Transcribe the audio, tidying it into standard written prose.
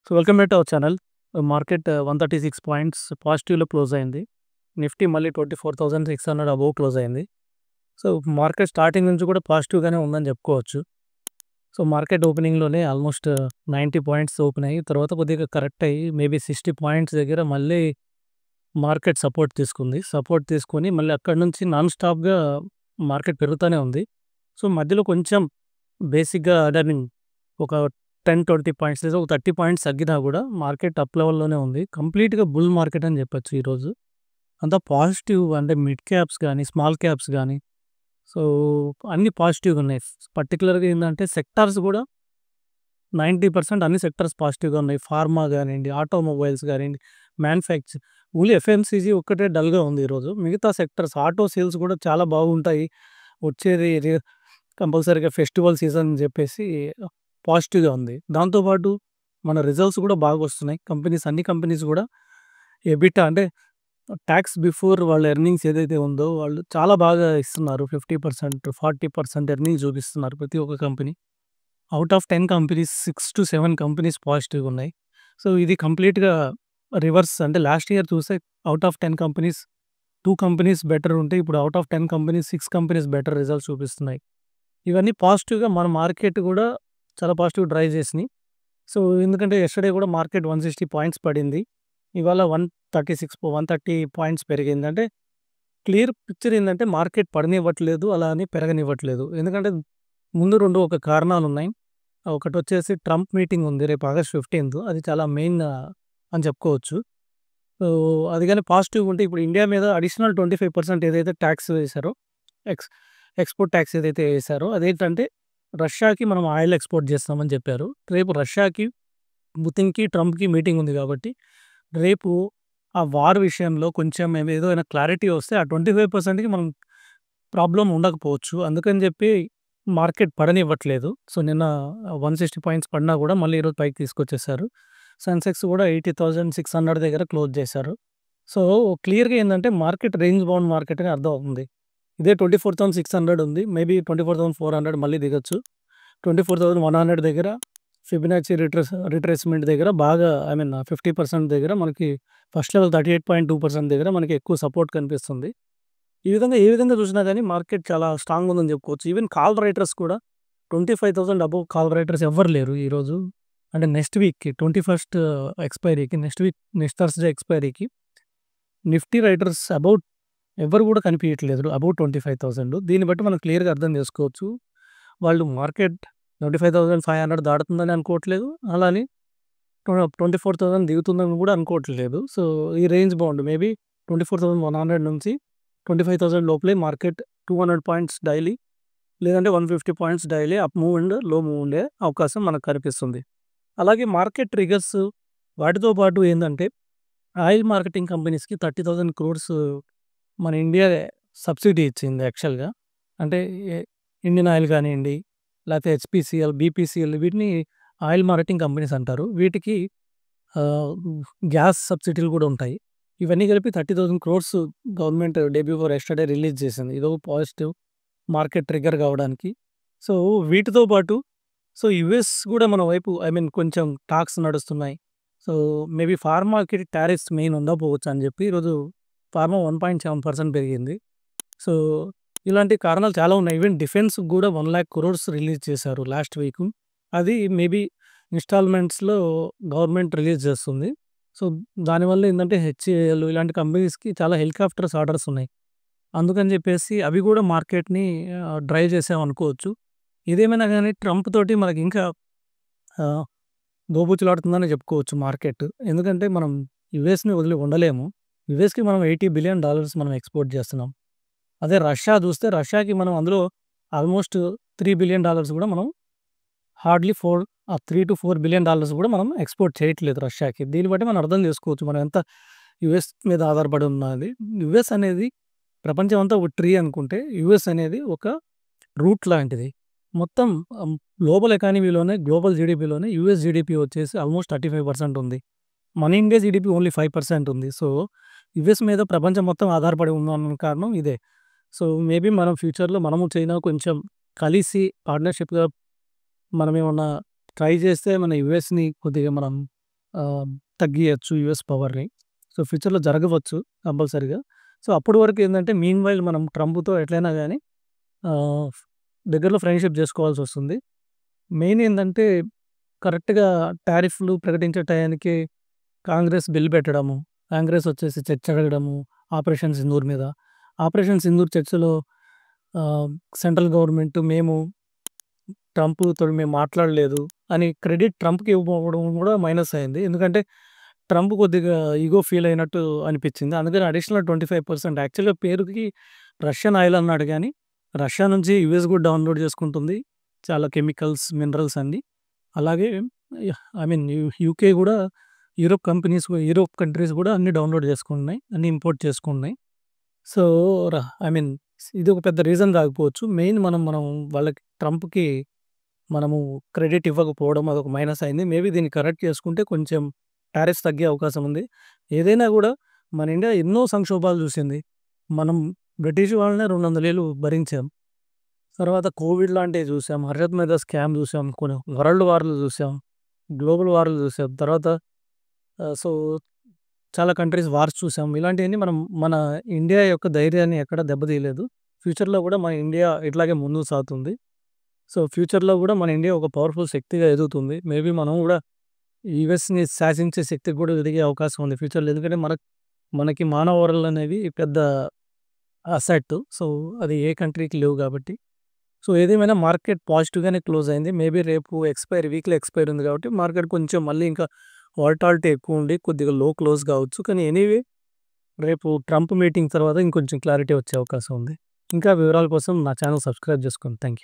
So, welcome back to our channel. Market 136 points పాజిటివ్‌లో close అయింది. Nifty మళ్ళీ 24,600 above close అయింది. సో, మార్కెట్ స్టార్టింగ్ నుంచి కూడా పాజిటివ్‌గానే ఉందని చెప్పుకోవచ్చు. సో, మార్కెట్ ఓపెనింగ్‌లోనే ఆల్మోస్ట్ 90 పాయింట్స్ ఓపెన్ అయ్యి తర్వాత కొద్దిగా కరెక్ట్ అయ్యి మేబీ 60 పాయింట్స్ దగ్గర మళ్ళీ మార్కెట్ సపోర్ట్ తీసుకుంది. సపోర్ట్ తీసుకొని మళ్ళీ అక్కడి నుంచి నాన్ స్టాప్‌గా మార్కెట్ పెరుగుతూనే ఉంది. సో, మధ్యలో కొంచెం బేసిక్‌గా ఒక 10, 20 పాయింట్స్ లేదా ఒక 30 పాయింట్స్ తగ్గినా కూడా మార్కెట్ అప్ లెవెల్‌లోనే ఉంది. కంప్లీట్‌గా బుల్ మార్కెట్ అని చెప్పొచ్చు ఈరోజు. అంతా పాజిటివ్ అంటే మిడ్ క్యాప్స్ గానీ, స్మాల్ క్యాప్స్ గానీ, సో, అన్నీ పాజిటివ్‌గా ఉన్నాయి. పర్టిక్యులర్‌గా ఏందంటే సెక్టార్స్ కూడా 90% అన్ని సెక్టార్స్ పాజిటివ్‌గా ఉన్నాయి. ఫార్మా గానియండి, ఆటోమొబైల్స్ గానియండి, ఓన్లీ ఎఫ్ఎంసీజీ ఒక్కటే డల్‌గా ఉంది ఈరోజు. మిగతా సెక్టార్స్ ఆటో సేల్స్ కూడా చాలా బాగుంటాయి. వచ్చేది కంపల్సరీగా ఫెస్టివల్ సీజన్ అని చెప్పేసి పాజిటివ్‌గా ఉంది. దాంతో పాటు మన రిజల్ట్స్ కూడా బాగొస్తున్నాయి. అన్ని కంపెనీస్ కూడా ఎబిటా అంటే టాక్స్ బిఫోర్ వాళ్ళ ఎర్నింగ్స్ ఏదైతే ఉందో వాళ్ళు చాలా బాగా ఇస్తున్నారు. 50%, 40% ఎర్నింగ్స్ చూపిస్తున్నారు ప్రతి ఒక్క company. Out of 10 companies 6-7 companies పాజిటివ్‌గా ఉన్నాయి. సో, ఇది కంప్లీట్‌గా రివర్స్ అంటే లాస్ట్ ఇయర్ చూస్తే out of 10 companies 2 companies better ఉంటే ఇప్పుడు out of 10 companies 6 companies better results చూపిస్తున్నాయి. ఇవన్నీ పాజిటివ్‌గా మన మార్కెట్ కూడా చాలా పాజిటివ్ డ్రైవ్ చేసినాయి. సో, ఎందుకంటే యెస్టర్‌డే కూడా మార్కెట్ 160 పాయింట్స్ పడింది. ఇవాళ 130 పాయింట్స్ పెరిగింది. అంటే క్లియర్ పిక్చర్ ఏందంటే మార్కెట్ పడనివ్వట్లేదు, అలా అని పెరగనివ్వట్లేదు. ఎందుకంటే ముందు 2 ఒక కారణాలున్నాయి. ఒకటొచ్చేసి ట్రంప్ మీటింగ్ ఉంది రేపు ఆగస్ట్ 15 అది చాలా మెయిన్ అని చెప్పుకోవచ్చు. సో, అది గాని పాజిటివ్‌గా ఉంటే ఇప్పుడు ఇండియా మీద అడిషనల్ 25% ఏదైతే టాక్స్ వేశారో ఎక్స్ ఎక్స్‌పోర్ట్ టాక్స్ ఏదైతే వేశారో అదేంటంటే రష్యాకి మనం ఆయిల్ ఎక్స్‌పోర్ట్ చేస్తామని చెప్పారు. రేపు రష్యాకి, పుతిన్‌కి, ట్రంప్‌కి మీటింగ్ ఉంది కాబట్టి రేపు ఆ వార్ విషయంలో కొంచెం ఏదైనా క్లారిటీ వస్తే ఆ 25%కి మనం ప్రాబ్లమ్ ఉండకపోవచ్చు. అందుకని చెప్పి మార్కెట్ పడనివ్వట్లేదు. సో, నిన్న 160 పాయింట్స్ పడినా కూడా మళ్ళీ ఈరోజు పైకి తీసుకొచ్చేసారు. సెన్సెక్స్ కూడా 80,600 దగ్గర క్లోజ్ చేశారు. సో, క్లియర్‌గా ఏందంటే మార్కెట్ రేంజ్ బౌండ్ మార్కెట్ అని అర్థమవుతుంది. ఇదే 24,600 ఉంది. మేబీ 24,400 మళ్ళీ దిగొచ్చు. 24,100 దగ్గర ఫిబొనాచి రిట్రేస్‌మెంట్ దగ్గర బాగా 50% దగ్గర మనకి ఫస్ట్ లెవెల్ 38.2% దగ్గర మనకి ఎక్కువ సపోర్ట్ కనిపిస్తుంది. ఏ విధంగా చూసినా గానీ మార్కెట్ చాలా స్ట్రాంగ్ ఉందని చెప్పుకోవచ్చు. ఈవెన్ కాల్ రైటర్స్ కూడా 25,000 అబోవ్ కాల్ రైటర్స్ ఎవ్వరు లేరు ఈరోజు. అంటే నెక్స్ట్ వీక్‌కి 21st ఎక్స్‌పైరీకి నెక్స్ట్ థర్స్‌డే ఎక్స్‌పైరీకి నిఫ్టీ రైటర్స్ ఎవ్వరు కూడా కనిపియట్లేదు. అబోవ్ 25,000 దీన్ని బట్టి మనం క్లియర్‌గా అర్థం చేసుకోవచ్చు. వాళ్ళు మార్కెట్ 25,500 దాటుతుందని అనుకోవట్లేదు. అలా అని 24,000 దిగుతుందని కూడా అనుకోవట్లేదు. సో, ఈ రేంజ్ బౌండ్ మేబీ 24,100 నుంచి 25,000 లోపలే మార్కెట్ 200 పాయింట్స్ డైలీ లేదంటే 150 points daily up move and లో మూవ్ ఉండే అవకాశం మనకు కనిపిస్తుంది. అలాగే మార్కెట్ ట్రిగర్స్ వాటితో పాటు ఏందంటే ఆయిల్ మార్కెటింగ్ కంపెనీస్‌కి 30,000 క్రోర్స్ మన ఇండియా సబ్సిడీ ఇచ్చింది యాక్చువల్‌గా. అంటే ఇండియన్ ఆయిల్ కానియండి, లేకపోతే హెచ్‌పీసీఎల్, బీపీసీఎల్ వీటిని ఆయిల్ మార్కెటింగ్ కంపెనీస్ అంటారు. వీటికి ఆహ్, గ్యాస్ సబ్సిడీలు కూడా ఉంటాయి. ఇవన్నీ కలిపి 30,000 crores government day before yesterday release చేసింది. ఇదొక పాజిటివ్ మార్కెట్ ట్రిగ్గర్ కావడానికి. సో, వీటితో పాటు యూఎస్ కూడా మన వైపు కొంచెం టాక్స్ నడుస్తున్నాయి. సో, మేబీ ఫార్మాకి టారిఫ్స్ మెయిన్ ఉండకపోవచ్చు అని చెప్పి ఈరోజు ఫార్మా 1.7% పెరిగింది. సో, ఇలాంటి కారణాలు చాలా ఉన్నాయి. ఈవెన్ డిఫెన్స్‌కి కూడా 1,00,000 క్రోర్స్ రిలీజ్ చేశారు లాస్ట్ వీకు. అది మేబీ ఇన్‌స్టాల్‌మెంట్స్‌లో గవర్నమెంట్ రిలీజ్ చేస్తుంది. సో, దానివల్ల ఏందంటే హెచ్ఏఎల్ ఇలాంటి కంపెనీస్‌కి చాలా హెలికాప్టర్స్ ఆర్డర్స్ ఉన్నాయి. అందుకని చెప్పేసి అవి కూడా మార్కెట్‌ని డ్రైవ్ చేసాయనుకోవచ్చు. ఏదేమైనా గానీ ట్రంప్ తోటి మనకింకా ఆహ్, దోబూచులాడుతుందనే చెప్పుకోవచ్చు మార్కెట్. ఎందుకంటే మనం యూఎస్‌ని వదిలి ఉండలేము. యూఎస్‌కి మనం $80 బిలియన్ మనం ఎక్స్‌పోర్ట్ చేస్తున్నాం. అదే రష్యా చూస్తే రష్యాకి మనం అందులో ఆల్మోస్ట్ $3 బిలియన్ కూడా మనం హార్డ్‌లీ 3-4 బిలియన్ డాలర్స్ కూడా మనం ఎక్స్‌పోర్ట్ చేయట్లేదు రష్యాకి. దీన్ని బట్టి మనం అర్థం చేసుకోవచ్చు మనం ఎంత యూఎస్ మీద ఆధారపడి ఉన్నది. యూఎస్ అనేది ప్రపంచం అంతా ఒక ట్రీ అనుకుంటే యూఎస్ అనేది ఒక రూట్ లాంటిది. మొత్తం గ్లోబల్ ఎకానమీలోనే గ్లోబల్ జీడీపీలోనే యూఎస్ జీడీపీ వచ్చేసి ఆల్మోస్ట్ 35% ఉంది. మన ఇండియా జీడీపీ ఓన్లీ 5% ఉంది. సో, యూఎస్ మీద ప్రపంచం మొత్తం ఆధారపడి ఉన్న కారణం ఇదే. సో, మేబీ మనం ఫ్యూచర్‌లో మనము చైనా కొంచెం కలిసి పార్ట్నర్‌షిప్‌గా మనమేమన్నా ట్రై చేస్తే మన యూఎస్‌ని కొద్దిగా మనం ఆహ్, తగ్గియచ్చు యూఎస్ పవర్‌ని. సో, ఫ్యూచర్‌లో జరగవచ్చు కంపల్సరీగా. సో, అప్పటి వరకు ఏందంటే మీన్‌వైల్ మనం ట్రంప్‌తో ఎట్లైనా గాని ఆహ్, దగ్గరలో ఫ్రెండ్‌షిప్ జేసుకోవాల్సొస్తుంది. మెయిన్ ఏందంటే కరెక్ట్‌గా టారిఫ్‌లు ప్రకటించే టయానికి కాంగ్రెస్ బిల్ పెట్టడము, కాంగ్రెస్ వచ్చేసి చర్చ అడగడము 'ఆపరేషన్ సింధూర్' మీద. 'ఆపరేషన్ సింధూర్' చర్చలో ఆహ్, సెంట్రల్ గవర్నమెంట్ మేము ట్రంప్‌తో మేము మాట్లాడలేదు అని క్రెడిట్ ట్రంప్‌కి ఇవ్వకపోవడం కూడా మైనస్ అయింది. ఎందుకంటే ట్రంప్ కొద్దిగా ఇగో ఫీల్ అయినట్టు అనిపించింది. అందుకని అడిషనల్ 25% యాక్చువల్‌గా పేరుకి రష్యన్ ఆయిల్ అన్నాడు గానీ, రష్యా నుంచి యూఎస్ కూడా డౌన్‌లోడ్ చేసుకుంటుంది. చాలా కెమికల్స్, మినరల్స్ అన్నీ. అలాగే ఐ మీన్ యూకే కూడా యూరోప్ కంట్రీస్ కూడా అన్నీ డౌన్‌లోడ్ చేసుకుంటున్నాయి. అన్నీ ఇంపోర్ట్ చేసుకుంటున్నాయి. సో, ర ఐ మీన్ ఇది ఒక పెద్ద రీజన్ కాకపోవచ్చు. మెయిన్ మనం వాళ్ళకి ట్రంప్‌కి మనము క్రెడిట్ ఇవ్వకపోవడం అదొక మైనస్ అయింది. మేబీ దీన్ని కరెక్ట్ చేసుకుంటే కొంచెం టారిఫ్స్ తగ్గే అవకాశం ఉంది. ఏదైనా గూడా మన ఇండియా ఎన్నో సంక్షోభాలు చూసింది. మనం బ్రిటిష్ వాళ్ళనే 200 ఏళ్ళు భరించాం. తర్వాత కోవిడ్ లాంటివి చూసాం. హర్షత్ మెహతా స్కామ్ చూసాం. కొన్ని వరల్డ్ వార్‌లు చూసాం. గ్లోబల్ వార్‌లు చూసాం. తర్వాత సో, చాలా కంట్రీస్ వార్స్ చూసాం. ఇలాంటియన్నీ మన ఇండియా యొక్క ధైర్యాన్ని ఎక్కడ దెబ్బతీయలేదు. ఫ్యూచర్‌లో గూడా మన ఇండియా ఇట్లాగే ముందుకు సాగుతుంది. సో, ఫ్యూచర్‌లో గూడా మన ఇండియా ఒక పవర్‌ఫుల్ శక్తిగా ఎదుగుతుంది. మేబీ మనం గూడా యూఎస్‌ని శాసించే శక్తికి గూడా ఎదిగే అవకాశం ఉంది ఫ్యూచర్‌లో. ఎందుకంటే మనకి మానవ వనరులనేవి పెద్ద అసెట్. సో, అది ఏ కంట్రీకి లేవు గాబట్టి. సో, ఏదేమైనా మార్కెట్ పాజిటివ్‌గానే క్లోజ్ అయింది. మేబీ రేపు వీక్‌లో ఎక్స్‌పైరీ ఉంది గాబట్టి మార్కెట్ కొంచెం మళ్ళీ ఇంకా వాలటాలిటీ ఎక్కువుండి కొద్దిగా లో క్లోజ్ కావచ్చు. కానీ ఎనీవే రేపు ట్రంప్ మీటింగ్ తర్వాత ఇంకొంచెం క్లారిటీ వచ్చే అవకాశం ఉంది. ఇంకా వివరాల కోసం నా ఛానెల్ సబ్స్క్రైబ్ చేసుకోండి. Thank you.